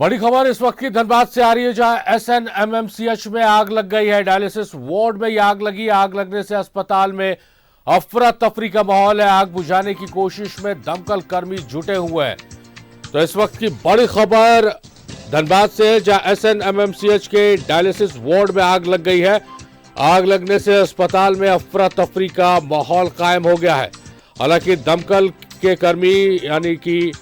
बड़ी खबर इस वक्त की धनबाद से आ रही है, जहां एसएनएमएमसीएच में आग लग गई है। डायलिसिस वार्ड में यह आग लगी। आग लगने से अस्पताल में अफरा तफरी का माहौल है। आग बुझाने की कोशिश में दमकल कर्मी जुटे हुए हैं। तो इस वक्त की बड़ी खबर धनबाद से है, जहां एसएनएमएमसीएच के डायलिसिस वार्ड में आग लग गई है। आग लगने से अस्पताल में अफरा तफरी का माहौल कायम हो गया है। हालांकि दमकल के कर्मी यानी कि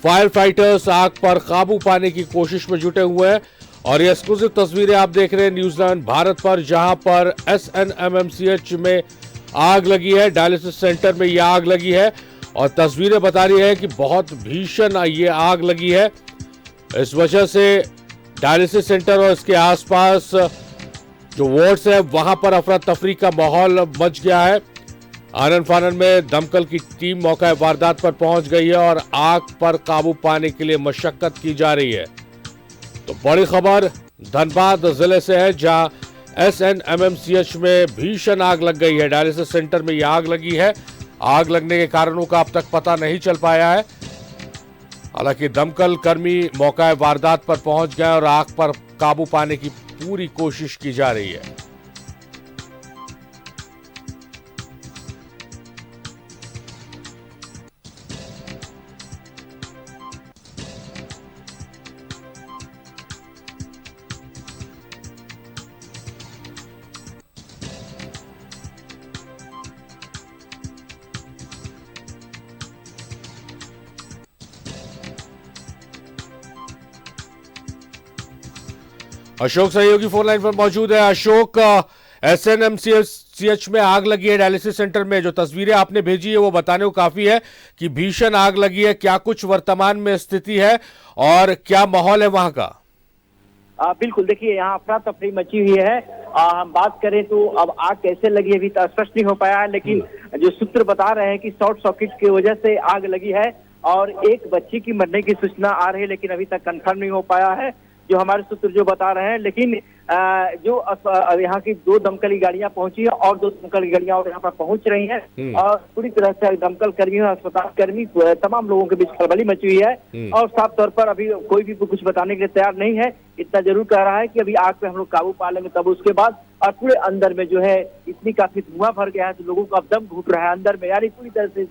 फायर फाइटर्स आग पर काबू पाने की कोशिश में जुटे हुए हैं। और ये एक्सक्लूसिव तस्वीरें आप देख रहे हैं न्यूज़ 9 भारत पर, जहां पर एसएनएमएमसीएच में आग लगी है। डायलिसिस सेंटर में यह आग लगी है और तस्वीरें बता रही है कि बहुत भीषण ये आग लगी है। इस वजह से डायलिसिस सेंटर और इसके आसपास जो वार्ड्स है वहां पर अफरा तफरी का माहौल मच गया है। आनन फानन में दमकल की टीम मौका वारदात पर पहुंच गई है और आग पर काबू पाने के लिए मशक्कत की जा रही है। तो बड़ी खबर धनबाद जिले से है, जहां एसएनएमएमसीएच में भीषण आग लग गई है। डायलिसिस सेंटर में यह आग लगी है। आग लगने के कारणों का अब तक पता नहीं चल पाया है। हालांकि दमकल कर्मी मौका वारदात पर पहुंच गए और आग पर काबू पाने की पूरी कोशिश की जा रही है। अशोक सहयोगी फोन लाइन पर मौजूद है। अशोक, एसएनएमसीएच में आग लगी है डायलिसिस सेंटर में। जो तस्वीरें आपने भेजी है वो बताने को काफी है कि भीषण आग लगी है। क्या कुछ वर्तमान में स्थिति है और क्या माहौल है वहां का? बिल्कुल, देखिए यहाँ अफरा तफरी मची हुई है। हम बात करें तो अब आग कैसे लगी अभी तो स्पष्ट नहीं हो पाया है, लेकिन जो सूत्र बता रहे हैं कि शॉर्ट सर्किट की वजह से आग लगी है और एक बच्ची की मरने की सूचना आ रही है, लेकिन अभी तक कंफर्म नहीं हो पाया है जो हमारे सूत्र जो बता रहे हैं। लेकिन जो यहाँ की 2 दमकल गाड़ियां पहुंची है और 2 दमकल गाड़ियां और यहाँ पर पहुंच रही हैं और पूरी तरह से दमकल कर्मियों, अस्पताल कर्मी, तमाम लोगों के बीच खलबली मची हुई है। और साफ तौर पर अभी कोई भी कुछ बताने के लिए तैयार नहीं है। इतना जरूर कह रहा है कि अभी आग पे हम लोग काबू पा लेंगे, तब उसके बाद। और पूरे अंदर में जो है इतनी काफी धुआं भर गया है तो लोगों को अब दम घुट रहा है अंदर में, यानी पूरी तरह से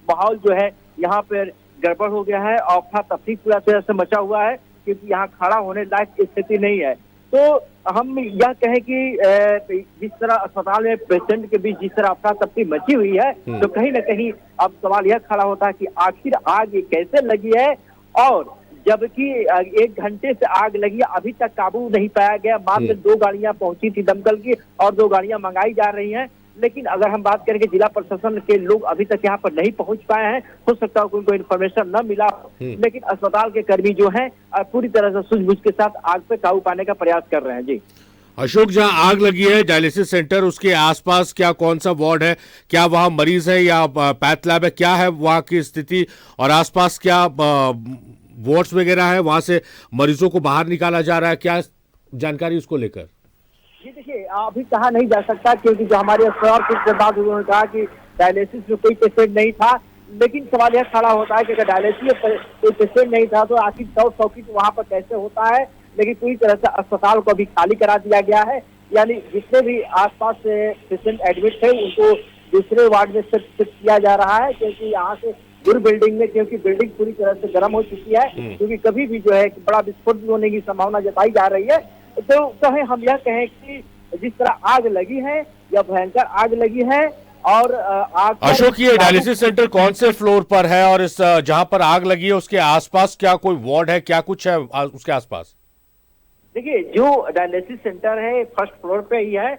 माहौल जो है यहाँ पर गड़बड़ हो गया है और अफरा तफरी पूरा तरह से मचा हुआ है, क्योंकि यहाँ खड़ा होने लायक स्थिति नहीं है। तो हम यह कहें कि जिस तरह अस्पताल में पेशेंट के बीच जिस तरह अफरा तफरी मची हुई है, तो कहीं ना कहीं अब सवाल यह खड़ा होता है कि आखिर आग ये कैसे लगी है। और जबकि 1 घंटे से आग लगी, अभी तक काबू नहीं पाया गया। मात्र 2 गाड़ियां पहुंची थी दमकल की और 2 गाड़ियां मंगाई जा रही हैं। लेकिन अगर हम बात करें कि जिला प्रशासन के लोग अभी तक यहाँ पर नहीं पहुंच पाए हैं, हो सकता है उनको इन्फॉर्मेशन न मिला, लेकिन अस्पताल के कर्मी जो हैं पूरी तरह से सूझबूझ के साथ आग पे काबू पाने का प्रयास कर रहे हैं। जी अशोक, जहां आग लगी है डायलिसिस सेंटर, उसके आसपास क्या कौन सा वार्ड है? क्या वहां मरीज है या पैथ लैब है? क्या है वहां की स्थिति और आसपास क्या वार्ड्स वगैरह है? वहां से मरीजों को बाहर निकाला जा रहा है, क्या जानकारी उसको लेकर? जी देखिए, अभी कहा नहीं जा सकता, क्योंकि जो हमारे अस्पताल के बाद उन्होंने कहा कि डायलिसिस में कोई पेशेंट नहीं था। लेकिन सवाल यह खड़ा होता है कि अगर डायलिसिस में कोई पेशेंट नहीं था तो आखिर शॉर्ट सर्किट वहाँ पर कैसे होता है। लेकिन पूरी तरह से अस्पताल को अभी खाली करा दिया गया है, यानी जितने भी आसपास से पेशेंट एडमिट थे उनको दूसरे वार्ड में शिफ्ट किया जा रहा है, क्योंकि यहाँ से दूर बिल्डिंग में, क्योंकि बिल्डिंग पूरी तरह से गर्म हो चुकी है, क्योंकि कभी भी जो है बड़ा विस्फोट होने की संभावना जताई जा रही है। तो कहें हम यह कहें कि जिस तरह आग लगी है यह भयंकर आग लगी है। और आग अशोक, ये डायलिसिस सेंटर कौन से फ्लोर पर है और इस जहां पर आग लगी है उसके आसपास क्या कोई वार्ड है, क्या कुछ है उसके आसपास? देखिए, जो डायलिसिस सेंटर है फर्स्ट फ्लोर पे ही है।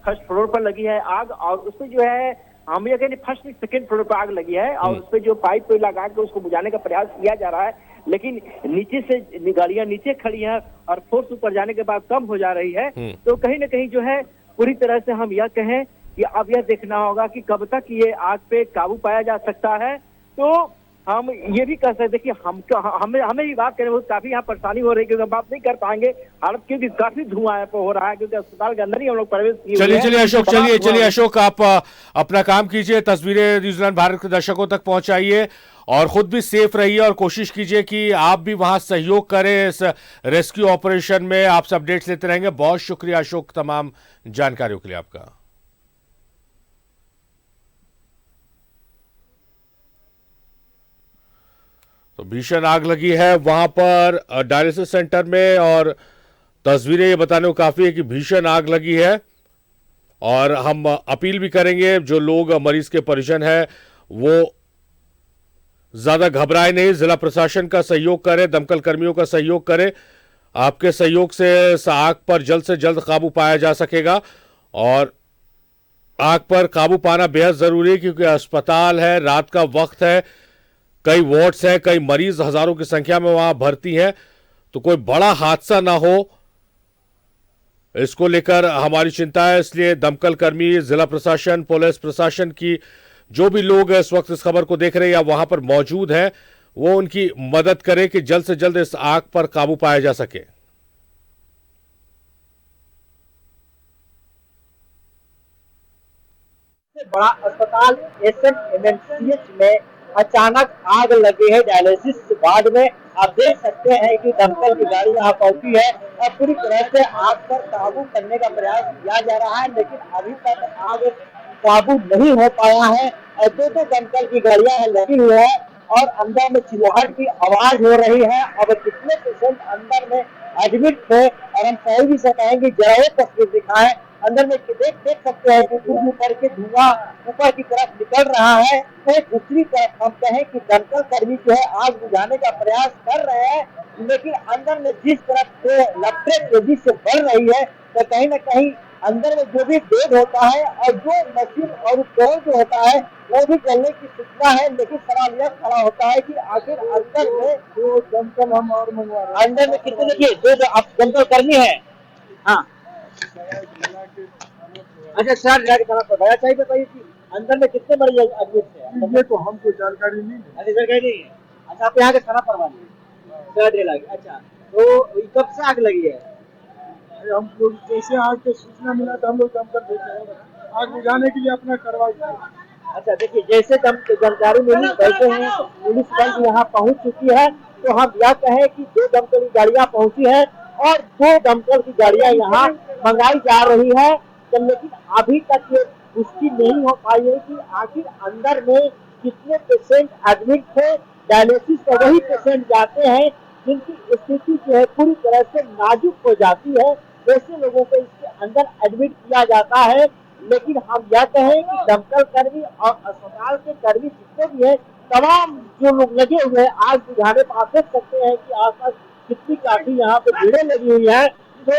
फर्स्ट फ्लोर पर लगी है आग और उसमें जो है हम ये कहें फर्स्ट सेकंड फ्लोर पर आग लगी है और उसपे जो पाइप लगा के उसको बुझाने का प्रयास किया जा रहा है। लेकिन नीचे से गाड़ियां नीचे खड़ी हैं और फोर्स ऊपर जाने के बाद कम हो जा रही है। तो कहीं ना कहीं जो है पूरी तरह से हम यह कहें कि अब यह देखना होगा कि कब तक ये आग पे काबू पाया जा सकता है। तो हम ये भी कह सकते कि हमें भी बात करें, काफी यहाँ परेशानी हो रही है, क्योंकि हम बात नहीं कर पाएंगे हालत, क्योंकि काफी धुआं हो रहा है, क्योंकि अस्पताल के अंदर ही हम लोग प्रवेश किए हुए हैं। चलिए अशोक, चलिए अशोक, आप अपना काम कीजिए, तस्वीरें न्यूजीलैंड भारत के दर्शकों तक पहुंचाइए और खुद भी सेफ रहिए और कोशिश कीजिए कि आप भी वहां सहयोग करें इस रेस्क्यू ऑपरेशन में। आपसे अपडेट्स लेते रहेंगे। बहुत शुक्रिया अशोक तमाम जानकारियों के लिए आपका। तो भीषण आग लगी है वहां पर डायलिसिस सेंटर में और तस्वीरें ये बताने को काफी है कि भीषण आग लगी है। और हम अपील भी करेंगे जो लोग मरीज के परिजन हैं वो ज्यादा घबराए नहीं, जिला प्रशासन का सहयोग करें, दमकल कर्मियों का सहयोग करें। आपके सहयोग से इस आग पर जल्द से जल्द काबू पाया जा सकेगा और आग पर काबू पाना बेहद जरूरी है क्योंकि अस्पताल है, रात का वक्त है, कई वार्ड्स हैं, कई मरीज हजारों की संख्या में वहां भर्ती हैं, तो कोई बड़ा हादसा ना हो इसको लेकर हमारी चिंता है। इसलिए दमकल कर्मी, जिला प्रशासन, पुलिस प्रशासन की जो भी लोग इस वक्त इस खबर को देख रहे हैं या वहां पर मौजूद हैं वो उनकी मदद करें कि जल्द से जल्द इस आग पर काबू पाया जा सके। बड़ा अस्पताल SNMMCH में अचानक आग लगी है डायलिसिस वार्ड में। आप देख सकते हैं कि दमकल की गाड़ी यहाँ पहुंची है और पूरी तरह से आग पर काबू करने का प्रयास किया जा रहा है, लेकिन अभी तक आग काबू नहीं हो पाया है। और दो दमकल की गाड़ियां लगी हुई है और अंदर में चिल्लाहट की आवाज हो रही है। अब कितने पेशेंट अंदर में एडमिट थे और हम सही भी से कहेंगे जरा वो तस्वीर दिखाएं। अंदर में देख सकते हैं कि ऊपर के धुआं ऊपर की तरफ निकल रहा है। तो दूसरी तरफ हम कहें कि दमकल कर्मी जो है आग बुझाने का प्रयास कर रहे हैं, लेकिन अंदर में जिस तरफ से लपटें तेजी से बढ़ रही है तो कहीं न कहीं अंदर में जो भी बेड होता है और जो मशीन और उपकरण जो होता है वो भी चलने की सूचना है। लेकिन सवाल यह खड़ा होता है कि आखिर अंदर में दो दमकल हम और मंगवा रहे हैं, अंदर में कितने देखिए दो आप दमकल कर्मी है। हाँ अच्छा सर, बताया चाहिए, बताइए कि अंदर में कितने मरीज एडमिट थे? ये तो हमको जानकारी नहीं है। जानकारी नहीं है। अच्छा, आप यहाँ के थाना प्रभारी। अच्छा, तो कब से आग लगी है? हमको जैसे आग की सूचना मिला तो हम लोग दमकल भेजे हैं आग बुझाने के लिए अपना कार्रवाई किया। अच्छा देखिए, जैसे जानकारी मिली वैसे ही पुलिस बल यहाँ पहुँच चुकी है। तो हम यह कहें कि दो दमकल की गाड़ियाँ पहुँची है और दो दमकल की गाड़ियाँ यहाँ मंगाई जा रही है, लेकिन अभी तक ये पुष्टि नहीं हो पाई है कि आखिर अंदर में कितने पेशेंट एडमिट थे। डायलिसिस पर वही पेशेंट जाते हैं जिनकी स्थिति जो है पूरी तरह से नाजुक हो जाती है, वैसे लोगों को इसके अंदर एडमिट किया जाता है। लेकिन हम यह कहें कि दमकल कर्मी और अस्पताल के कर्मी जितने भी हैं, तमाम जो लोग लगे हुए हैं आग बुझाने पर, आप देख सकते हैं कि आसपास कितनी काफी यहाँ पे भीड़ें लगी हुई है। तो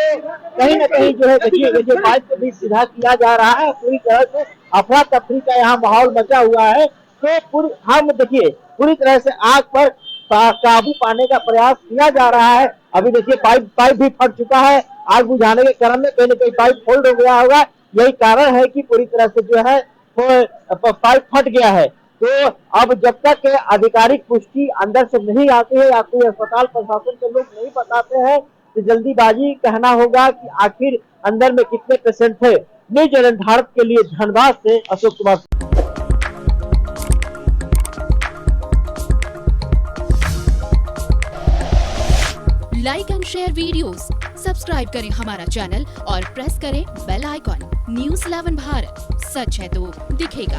कहीं न कहीं जो है देखिए बाइक को भी सीधा किया जा रहा है, पूरी तरह से अफरा तफरी का यहाँ माहौल मचा हुआ है। तो हम देखिए पूरी तरह से आग पर काबू पाने का प्रयास किया जा रहा है। अभी देखिए पाइप भी फट चुका है, आग बुझाने के क्रम में कहीं न कहीं पाइप फोल्ड हो गया होगा, यही कारण है कि पूरी तरह से जो है पाइप फट गया है। तो अब जब तक आधिकारिक पुष्टि अंदर से नहीं आती है या कोई अस्पताल प्रशासन के लोग नहीं बताते हैं तो जल्दीबाजी कहना होगा कि आखिर अंदर में कितने पेशेंट थे। न्यूजीलैंड भारत के लिए धनबाद से Ashok Kumar. Like and share videos, subscribe करें हमारा चैनल और प्रेस करें बेल आइकॉन। न्यूज़ 11 भारत, सच है तो दिखेगा।